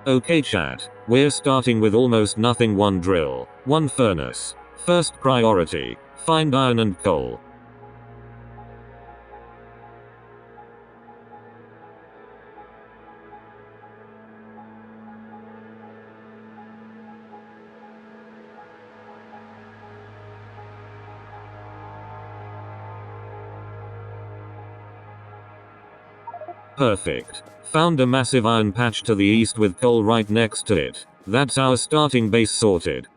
Okay chat, we're starting with almost nothing: one drill, one furnace. First priority, find iron and coal. Perfect. Found a massive iron patch to the east with coal right next to it. That's our starting base sorted.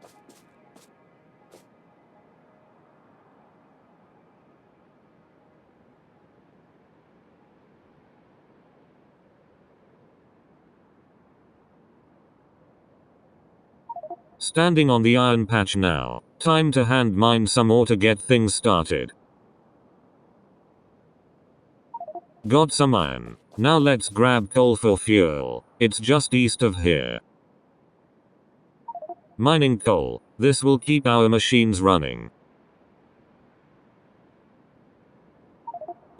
Standing on the iron patch now. Time to hand mine some ore to get things started. Got some iron. Now let's grab coal for fuel. It's just east of here. Mining coal. This will keep our machines running.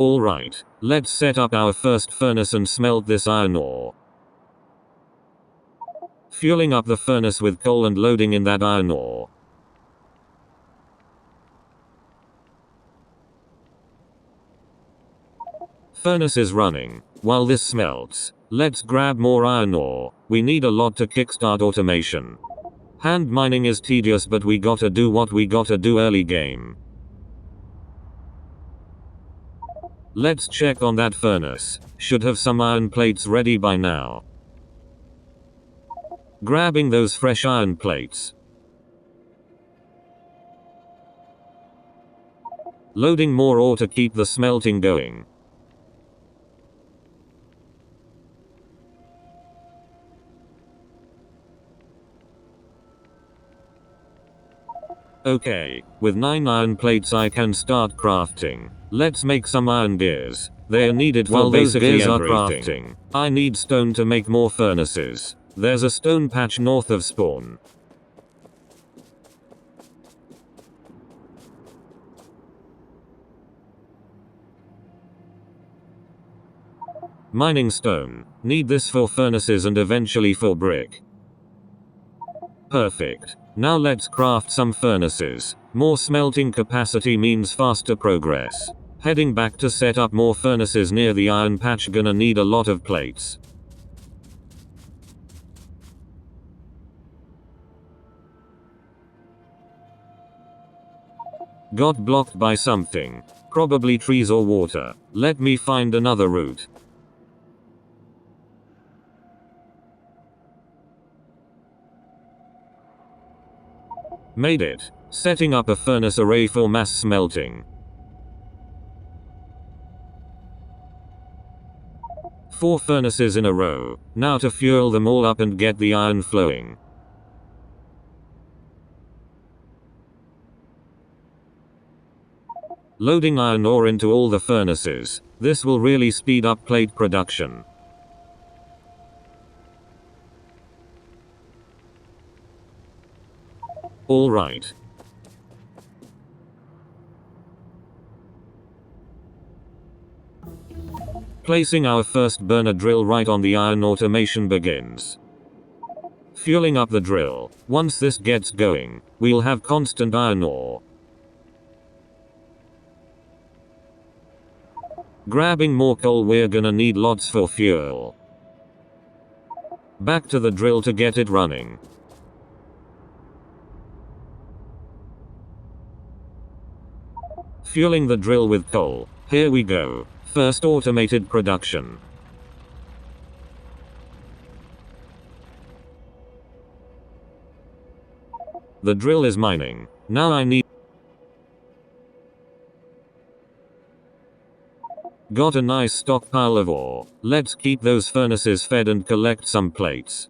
Alright, let's set up our first furnace and smelt this iron ore. Fueling up the furnace with coal and loading in that iron ore. Furnace is running. While this smelts, let's grab more iron ore. We need a lot to kickstart automation. Hand mining is tedious, but we gotta do what we gotta do early game. Let's check on that furnace. Should have some iron plates ready by now. Grabbing those fresh iron plates. Loading more ore to keep the smelting going. Okay, with 9 iron plates I can start crafting. Let's make some iron gears. They are needed for basically everything. I need stone to make more furnaces. There's a stone patch north of spawn. Mining stone. Need this for furnaces and eventually for brick. Perfect. Now let's craft some furnaces. More smelting capacity means faster progress. Heading back to set up more furnaces near the iron patch. Gonna need a lot of plates. Got blocked by something. Probably trees or water. Let me find another route. Made it. Setting up a furnace array for mass smelting. 4 furnaces in a row. Now to fuel them all up and get the iron flowing. Loading iron ore into all the furnaces. This will really speed up plate production. Alright. Placing our first burner drill right on the iron. Automation begins. Fueling up the drill. Once this gets going, we'll have constant iron ore. Grabbing more coal. We're gonna need lots for fuel. Back to the drill to get it running. Fueling the drill with coal. Here we go. First automated production. The drill is mining. Now I need. Got a nice stockpile of ore. Let's keep those furnaces fed and collect some plates.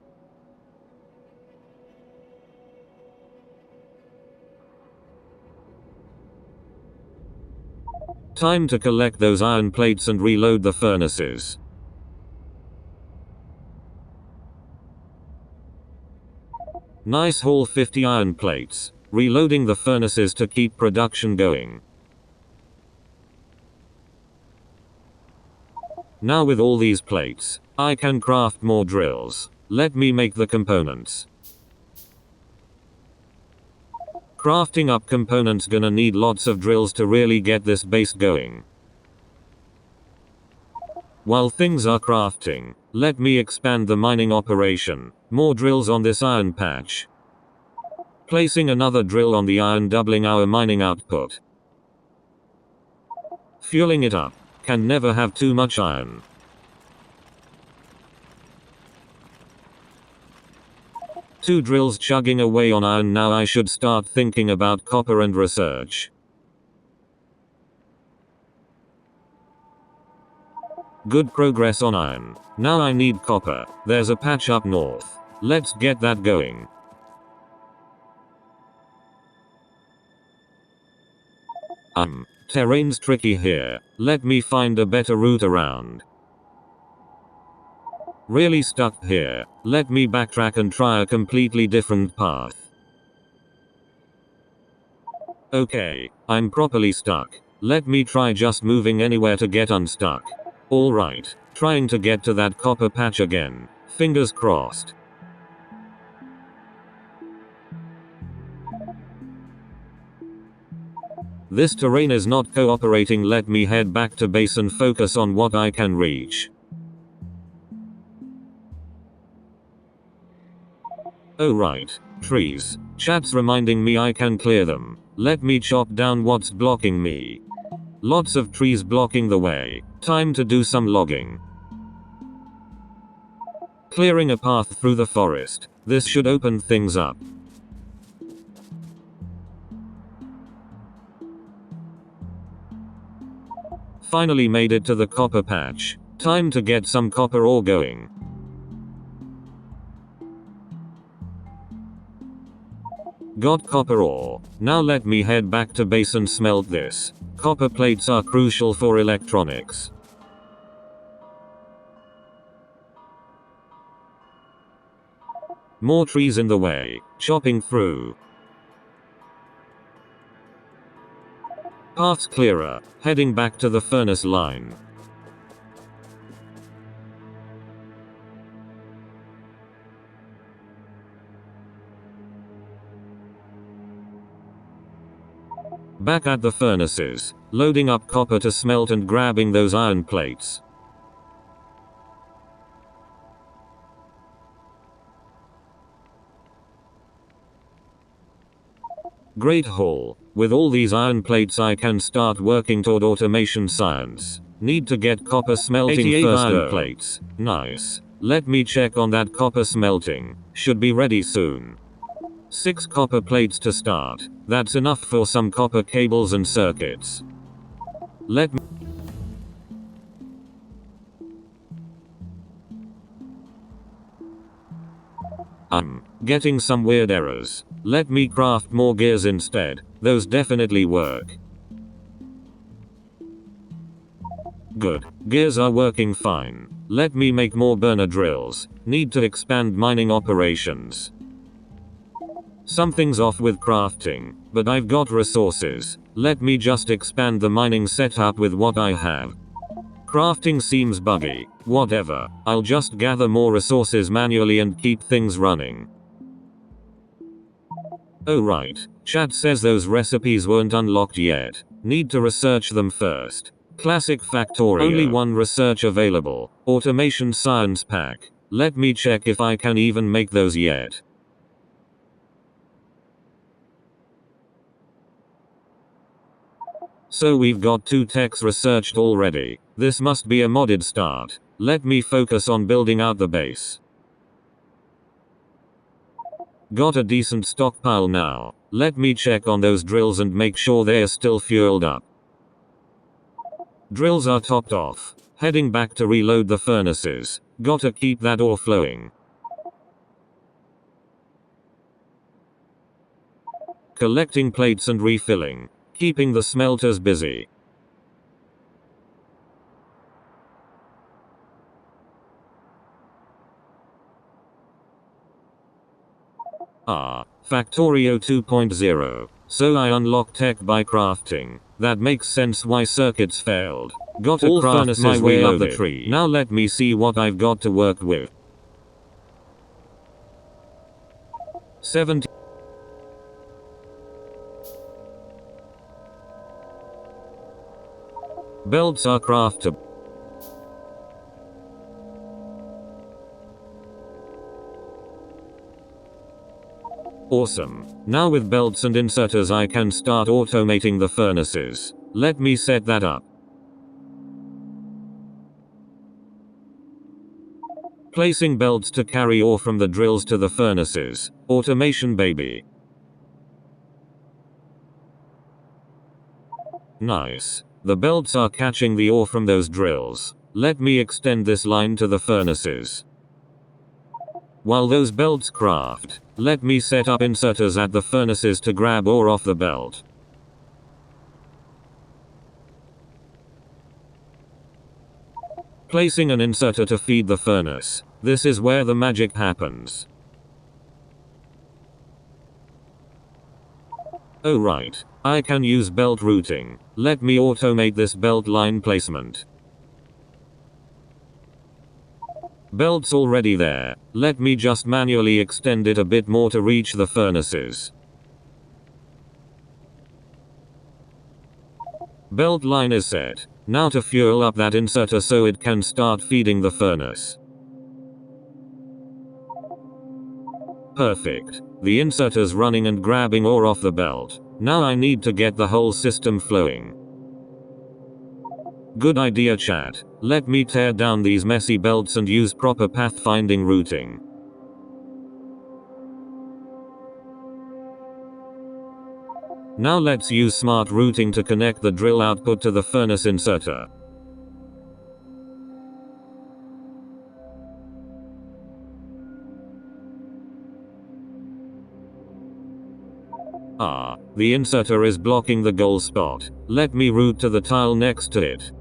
Time to collect those iron plates and reload the furnaces. Nice haul, 50 iron plates. Reloading the furnaces to keep production going. Now with all these plates, I can craft more drills. Let me make the components. Crafting up components gonna need lots of drills to really get this base going. While things are crafting, let me expand the mining operation. More drills on this iron patch. Placing another drill on the iron, doubling our mining output. Fueling it up. Can never have too much iron. Two drills chugging away on iron. Now I should start thinking about copper and research. Good progress on iron. Now I need copper. There's a patch up north. Let's get that going. Terrain's tricky here. Let me find a better route around. Really stuck here. Let me backtrack and try a completely different path. Okay, I'm properly stuck. Let me try just moving anywhere to get unstuck. Alright, trying to get to that copper patch again. Fingers crossed. This terrain is not cooperating. Let me head back to base and focus on what I can reach. Oh right, trees. Chat's reminding me I can clear them. Let me chop down what's blocking me. Lots of trees blocking the way. Time to do some logging. Clearing a path through the forest. This should open things up. Finally made it to the copper patch. Time to get some copper ore going. Got copper ore. Now let me head back to base and smelt this. Copper plates are crucial for electronics. More trees in the way. Chopping through. Path's clearer. Heading back to the furnace line. Back at the furnaces, loading up copper to smelt and grabbing those iron plates. Great haul. With all these iron plates I can start working toward automation science. Need to get copper smelting first. Iron plates. Nice. Let me check on that copper smelting. Should be ready soon. 6 copper plates to start. That's enough for some copper cables and circuits. Let me getting some weird errors. Let me craft more gears instead. Those definitely work. Good. Gears are working fine. Let me make more burner drills. Need to expand mining operations. Something's off with crafting, but I've got resources. Let me just expand the mining setup with what I have. Crafting seems buggy. Whatever. I'll just gather more resources manually and keep things running. Oh right. Chat says those recipes weren't unlocked yet. Need to research them first. Classic Factorio. Only one research available. Automation Science Pack. Let me check if I can even make those yet. So we've got 2 techs researched already. This must be a modded start. Let me focus on building out the base. Got a decent stockpile now. Let me check on those drills and make sure they're still fueled up. Drills are topped off. Heading back to reload the furnaces. Gotta keep that ore flowing. Collecting plates and refilling. Keeping the smelters busy. Factorio 2.0. So I unlock tech by crafting. That makes sense why circuits failed. Got to craft my way up the tree. Now let me see what I've got to work with. 70. Belts are craftable. Awesome. Now with belts and inserters I can start automating the furnaces. Let me set that up. Placing belts to carry ore from the drills to the furnaces. Automation baby. Nice. The belts are catching the ore from those drills. Let me extend this line to the furnaces. While those belts craft, let me set up inserters at the furnaces to grab ore off the belt. Placing an inserter to feed the furnace. This is where the magic happens. Oh right, I can use belt routing. Let me automate this belt line placement. Belt's already there. Let me just manually extend it a bit more to reach the furnaces. Belt line is set. Now to fuel up that inserter so it can start feeding the furnace. Perfect. The inserter's running and grabbing ore off the belt. Now I need to get the whole system flowing. Good idea, chat. Let me tear down these messy belts and use proper pathfinding routing. Now let's use smart routing to connect the drill output to the furnace inserter. Ah, the inserter is blocking the goal spot. Let me route to the tile next to it.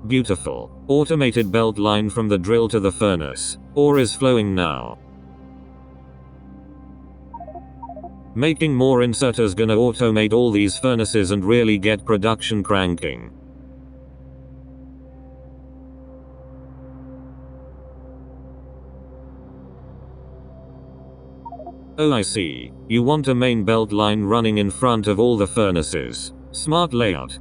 Beautiful. Automated belt line from the drill to the furnace. Ore is flowing now. Making more inserters gonna automate all these furnaces and really get production cranking. Oh, I see. You want a main belt line running in front of all the furnaces. Smart layout.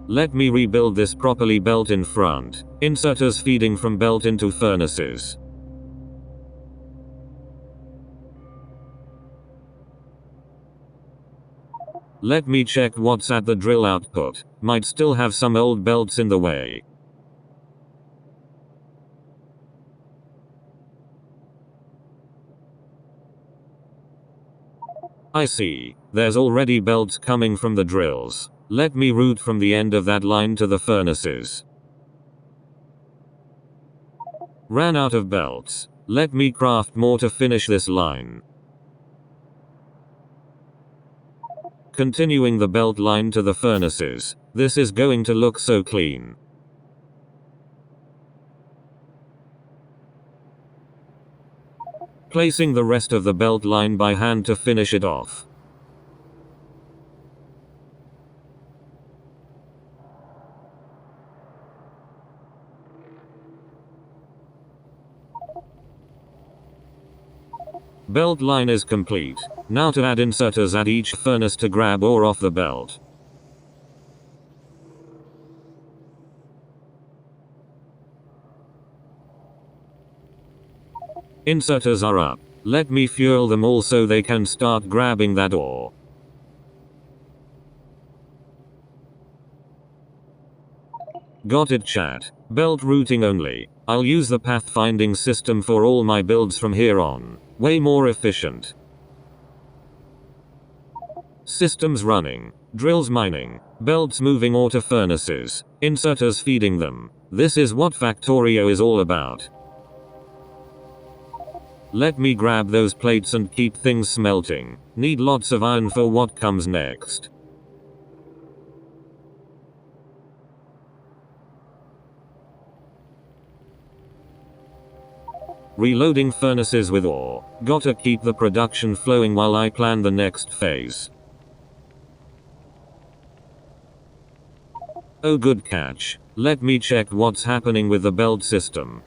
Let me rebuild this properly. Belt in front. Inserters feeding from belt into furnaces. Let me check what's at the drill output. Might still have some old belts in the way. I see. There's already belts coming from the drills. Let me route from the end of that line to the furnaces. Ran out of belts. Let me craft more to finish this line. Continuing the belt line to the furnaces. This is going to look so clean. Placing the rest of the belt line by hand to finish it off. Belt line is complete. Now to add inserters at each furnace to grab ore off the belt. Inserters are up. Let me fuel them all so they can start grabbing that ore. Got it, chat. Belt routing only. I'll use the pathfinding system for all my builds from here on. Way more efficient. Systems running. Drills mining. Belts moving ore to furnaces. Inserters feeding them. This is what Factorio is all about. Let me grab those plates and keep things smelting. Need lots of iron for what comes next. Reloading furnaces with ore. Gotta keep the production flowing while I plan the next phase. Oh, good catch. Let me check what's happening with the belt system.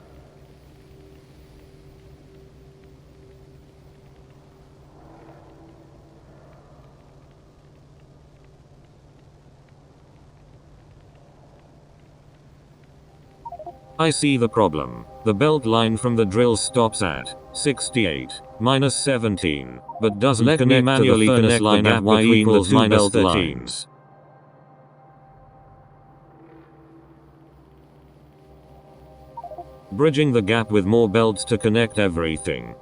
I see the problem. The belt line from the drill stops at 68 minus 17, but doesn't Let me connect manually to the furnace connect the line gap at y between the equals two minus belt 13. lines. Bridging the gap with more belts to connect everything.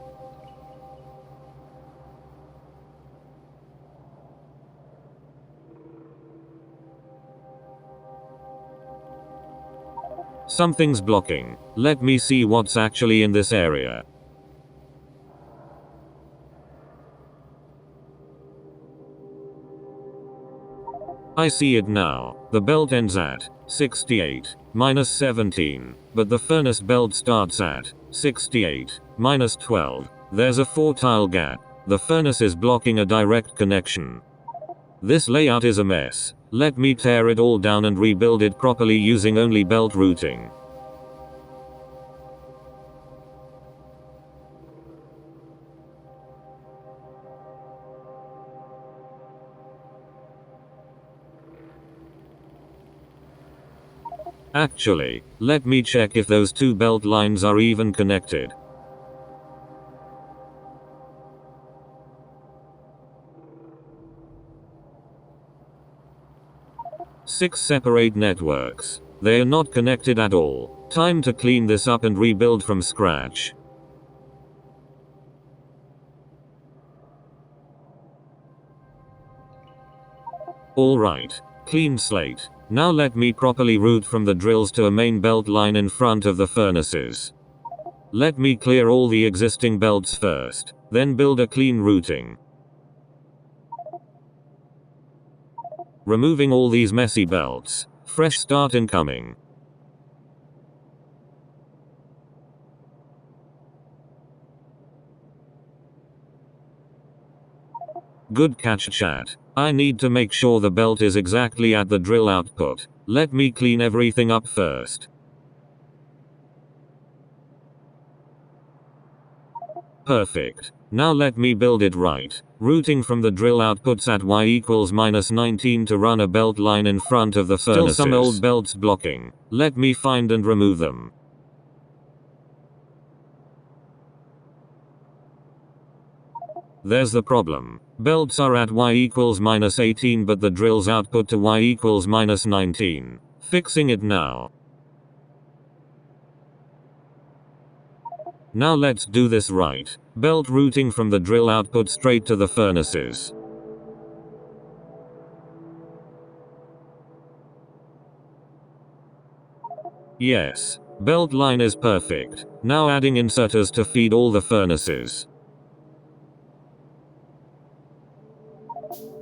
Something's blocking. Let me see what's actually in this area. I see it now. The belt ends at 68 minus 17, but the furnace belt starts at 68 minus 12. There's a 4-tile gap. The furnace is blocking a direct connection. This layout is a mess. Let me tear it all down and rebuild it properly using only belt routing. Actually, let me check if those two belt lines are even connected. Six separate networks. They are not connected at all. Time to clean this up and rebuild from scratch. Alright. Clean slate. Now let me properly route from the drills to a main belt line in front of the furnaces. Let me clear all the existing belts first, then build a clean routing. Removing all these messy belts. Fresh start incoming. Good catch, chat. I need to make sure the belt is exactly at the drill output. Let me clean everything up first. Perfect. Now let me build it right. Routing from the drill outputs at y equals minus 19 to run a belt line in front of the furnaces. Still some old belts blocking. Let me find and remove them. There's the problem. Belts are at y equals minus 18 but the drill's output to y equals minus 19. Fixing it now. Now let's do this right. Belt routing from the drill output straight to the furnaces. Yes. Belt line is perfect. Now adding inserters to feed all the furnaces.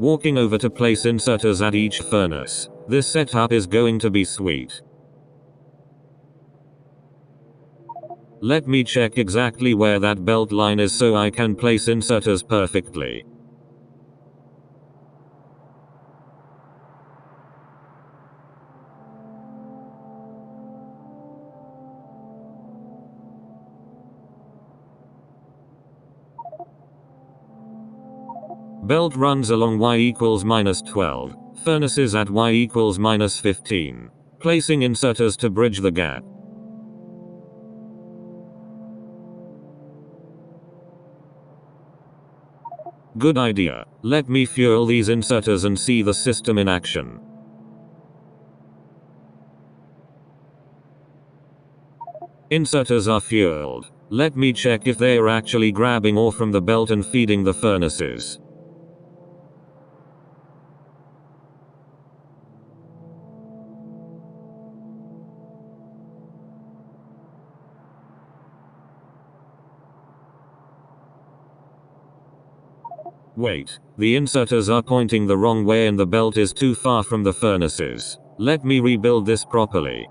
Walking over to place inserters at each furnace. This setup is going to be sweet. Let me check exactly where that belt line is so I can place inserters perfectly. Belt runs along y equals minus 12. Furnaces at y equals minus 15. Placing inserters to bridge the gap. Good idea. Let me fuel these inserters and see the system in action. Inserters are fueled. Let me check if they are actually grabbing ore from the belt and feeding the furnaces. Wait, the inserters are pointing the wrong way and the belt is too far from the furnaces. Let me rebuild this properly.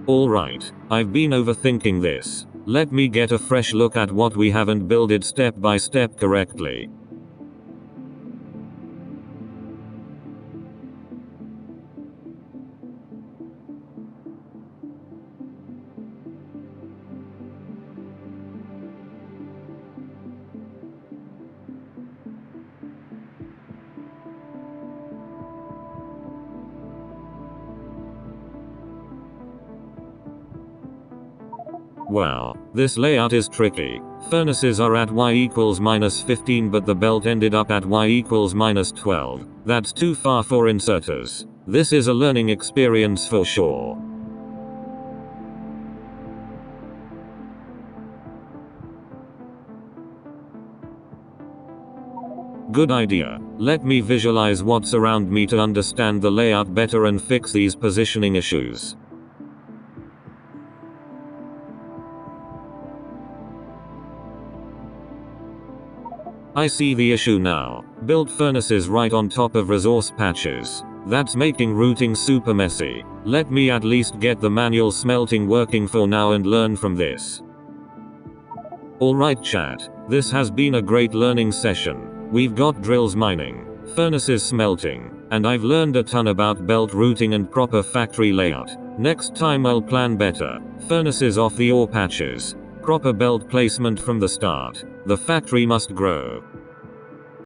Alright, I've been overthinking this. Let me get a fresh look at what we haven't builded step by step correctly. Wow, this layout is tricky. Furnaces are at y equals -15 but the belt ended up at y equals -12. That's too far for inserters. This is a learning experience for sure. Good idea. Let me visualize what's around me to understand the layout better and fix these positioning issues. I see the issue now. Built furnaces right on top of resource patches. That's making routing super messy. Let me at least get the manual smelting working for now and learn from this. Alright chat, this has been a great learning session. We've got drills mining, furnaces smelting, and I've learned a ton about belt routing and proper factory layout. Next time I'll plan better. Furnaces off the ore patches. Proper belt placement from the start. The factory must grow.